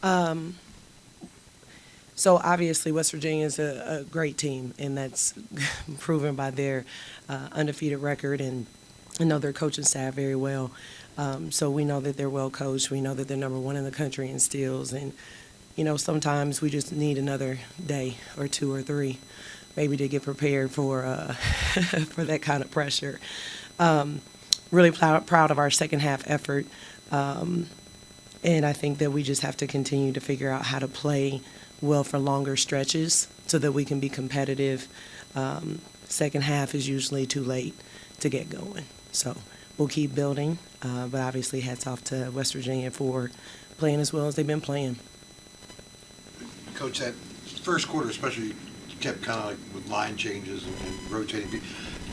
So obviously, West Virginia is a great team, and that's proven by their undefeated record, and I know their coaching staff very well. So we know that they're well coached. We know that they're number one in the country in steals, and sometimes we just need another day or two or three, maybe to get prepared for for that kind of pressure. Really proud of our second half effort. And I think that we just have to continue to figure out how to play well for longer stretches so that we can be competitive. Second half is usually too late to get going. So we'll keep building, but obviously hats off to West Virginia for playing as well as they've been playing. Coach, that first quarter especially kept kind of like with line changes and rotating,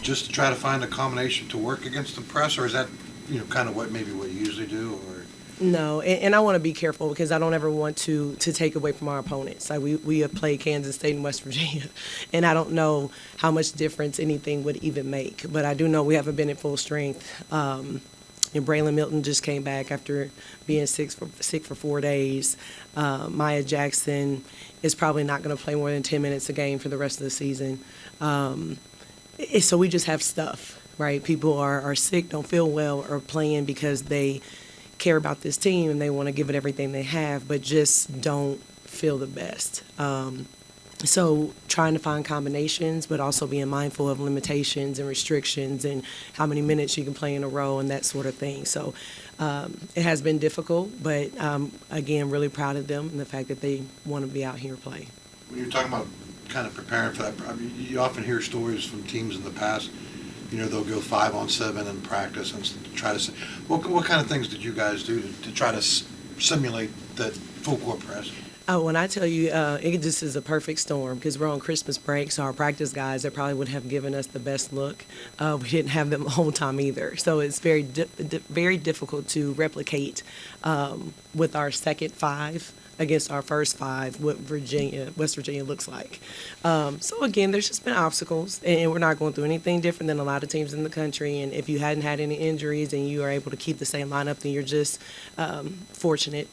just to try to find a combination to work against the press, or is that kind of what you usually do, or? No, and I want to be careful because I don't ever want to take away from our opponents. Like we have played Kansas State and West Virginia, and I don't know how much difference anything would even make. But I do know we haven't been at full strength. And Braylon Milton just came back after being sick for 4 days. Maya Jackson is probably not going to play more than 10 minutes a game for the rest of the season. So we just have stuff, right? People are sick, don't feel well, or playing because they care about this team and they want to give it everything they have, but just don't feel the best. So trying to find combinations, but also being mindful of limitations and restrictions and how many minutes you can play in a row and that sort of thing. So it has been difficult, but again, really proud of them and the fact that they want to be out here play. When you're talking about kind of preparing for that, I mean, you often hear stories from teams in the past. They'll go 5-on-7 in practice and try to. What kind of things did you guys do to try to simulate that full court press? Oh, when I tell you, it just is a perfect storm because we're on Christmas break, so our practice guys that probably would have given us the best look, we didn't have them the whole time either. So it's very difficult to replicate with our second five against our first five what West Virginia looks like. So again, there's just been obstacles, and we're not going through anything different than a lot of teams in the country. And if you hadn't had any injuries and you are able to keep the same lineup, then you're just fortunate.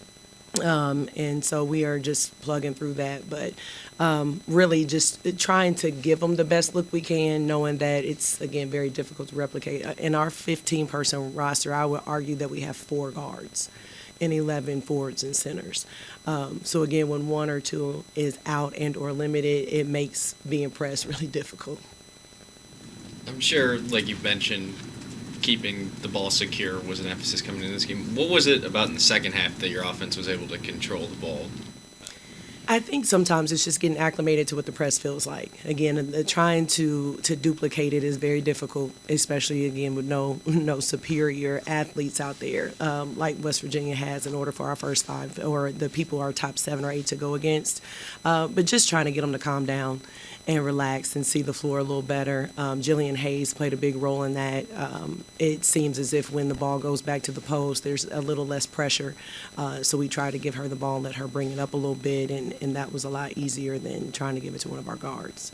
And so we are just plugging through that, but really just trying to give them the best look we can, knowing that it's, again, very difficult to replicate. In our 15-person roster, I would argue that we have 4 guards and 11 forwards and centers. So again, when one or two is out and or limited, it makes being pressed really difficult. I'm sure, like you've mentioned, keeping the ball secure was an emphasis coming into this game. What was it about in the second half that your offense was able to control the ball? I think sometimes it's just getting acclimated to what the press feels like. Again, trying to duplicate it is very difficult, especially, again, with no superior athletes out there like West Virginia has in order for our first five or the people our top 7 or 8 to go against. But just trying to get them to calm down and relax and see the floor a little better. Jillian Hayes played a big role in that. It seems as if when the ball goes back to the post, there's a little less pressure. So we try to give her the ball and let her bring it up a little bit, and that was a lot easier than trying to give it to one of our guards.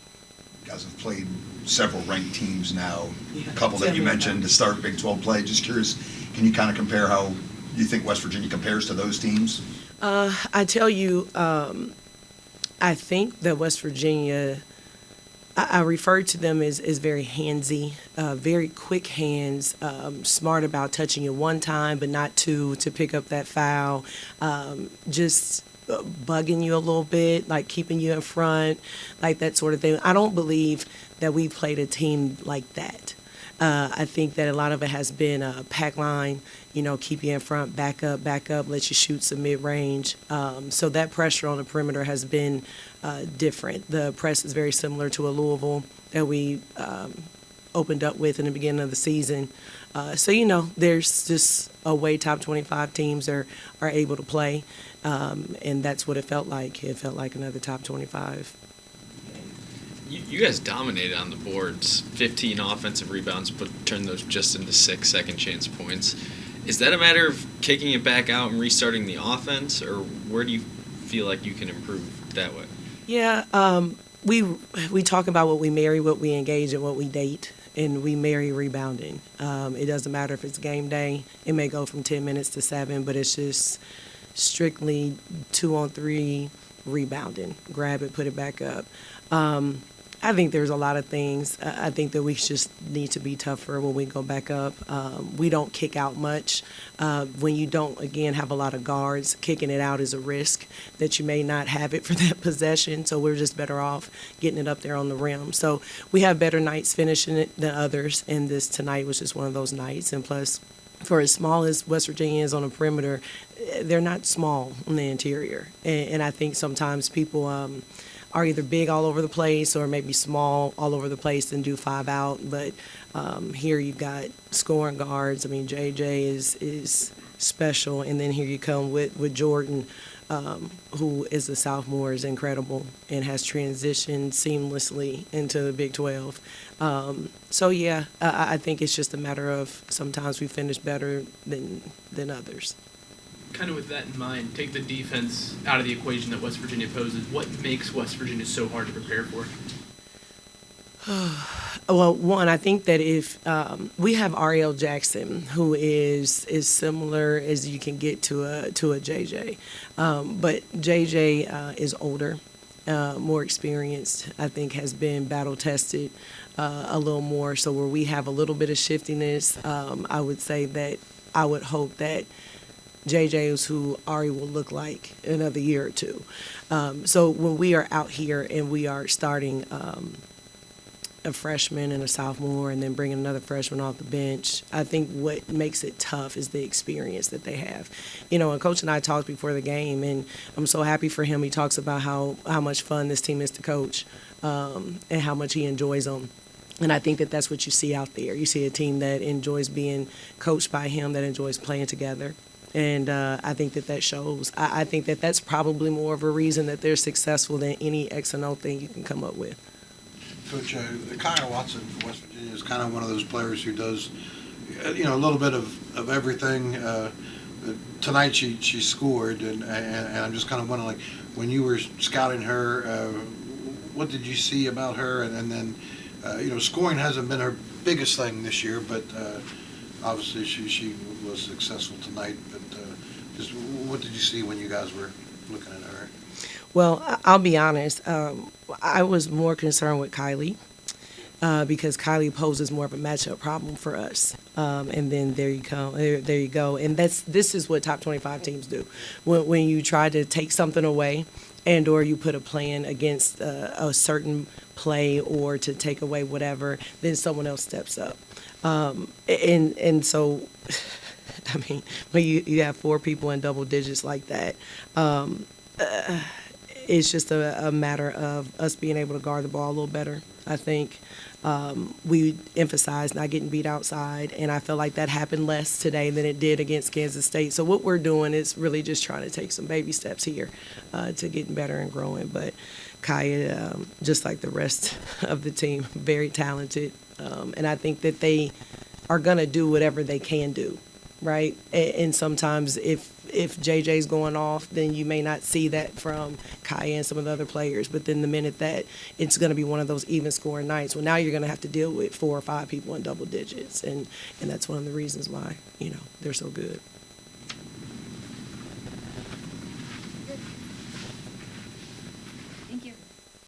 You guys have played several ranked teams now, Yeah, a couple that you mentioned to start Big 12 play. Just curious, can you kind of compare how you think West Virginia compares to those teams? I tell you, I think that West Virginia, I refer to them as very handsy, very quick hands, smart about touching you one time but not two to pick up that foul, just bugging you a little bit, like keeping you in front, like that sort of thing. I don't believe that we've played a team like that. I think that a lot of it has been a pack line, keep you in front, back up, let you shoot some mid-range. So that pressure on the perimeter has been different. The press is very similar to a Louisville that we opened up with in the beginning of the season. So, there's just a way top 25 teams are able to play, and that's what it felt like. It felt like another top 25. You guys dominated on the boards, 15 offensive rebounds, but turned those just into 6 second chance points. Is that a matter of kicking it back out and restarting the offense, or where do you feel like you can improve that way? Yeah, we talk about what we marry, what we engage, and what we date, and we marry rebounding. It doesn't matter if it's game day. It may go from 10 minutes to 7, but it's just strictly 2-on-3 rebounding, grab it, put it back up. I think there's a lot of things. I think that we just need to be tougher when we go back up. We don't kick out much. When you don't, again, have a lot of guards, kicking it out is a risk that you may not have it for that possession. So we're just better off getting it up there on the rim. So we have better nights finishing it than others, and this tonight was just one of those nights. And plus, for as small as West Virginia is on the perimeter, they're not small on the interior. And I think sometimes people are either big all over the place or maybe small all over the place and do 5 out. But here you've got scoring guards. I mean, JJ is special. And then here you come with Jordan, who is a sophomore, is incredible and has transitioned seamlessly into the Big 12. So, yeah, I think it's just a matter of sometimes we finish better than others. Kind of with that in mind, take the defense out of the equation that West Virginia poses. What makes West Virginia so hard to prepare for? Well, one, I think that if we have Ariel Jackson, who is similar as you can get to a JJ, but JJ is older, more experienced. I think has been battle tested a little more. So where we have a little bit of shiftiness, I would say that I would hope that JJ is who Ari will look like in another year or two. So when we are out here and we are starting a freshman and a sophomore and then bringing another freshman off the bench, I think what makes it tough is the experience that they have. You know, and Coach and I talked before the game, and I'm so happy for him. He talks about how much fun this team is to coach and how much he enjoys them. And I think that that's what you see out there. You see a team that enjoys being coached by him, that enjoys playing together. And I think that shows. I think that that's probably more of a reason that they're successful than any X and O thing you can come up with. Coach, Kyle Watson from West Virginia is kind of one of those players who does, a little bit of everything. Tonight she scored, and I'm just kind of wondering, like, when you were scouting her, what did you see about her? And then, scoring hasn't been her biggest thing this year, but obviously she was successful tonight. But just what did you see when you guys were looking at her? Well, I'll be honest. I was more concerned with Kylie because Kylie poses more of a matchup problem for us. And then there you go. And this is what top 25 teams do. When you try to take something away and or you put a plan against a certain play or to take away whatever, then someone else steps up. And so, I mean, when you have 4 people in double digits like that, it's just a matter of us being able to guard the ball a little better. I think we emphasized not getting beat outside, and I feel like that happened less today than it did against Kansas State. So what we're doing is really just trying to take some baby steps here to getting better and growing. But Kaya, just like the rest of the team, very talented, and I think that they are going to do whatever they can do, right? And sometimes if JJ's going off, then you may not see that from Kaya and some of the other players. But then the minute that it's going to be one of those even scoring nights, well, now you're going to have to deal with 4 or 5 people in double digits. And that's one of the reasons why, they're so good.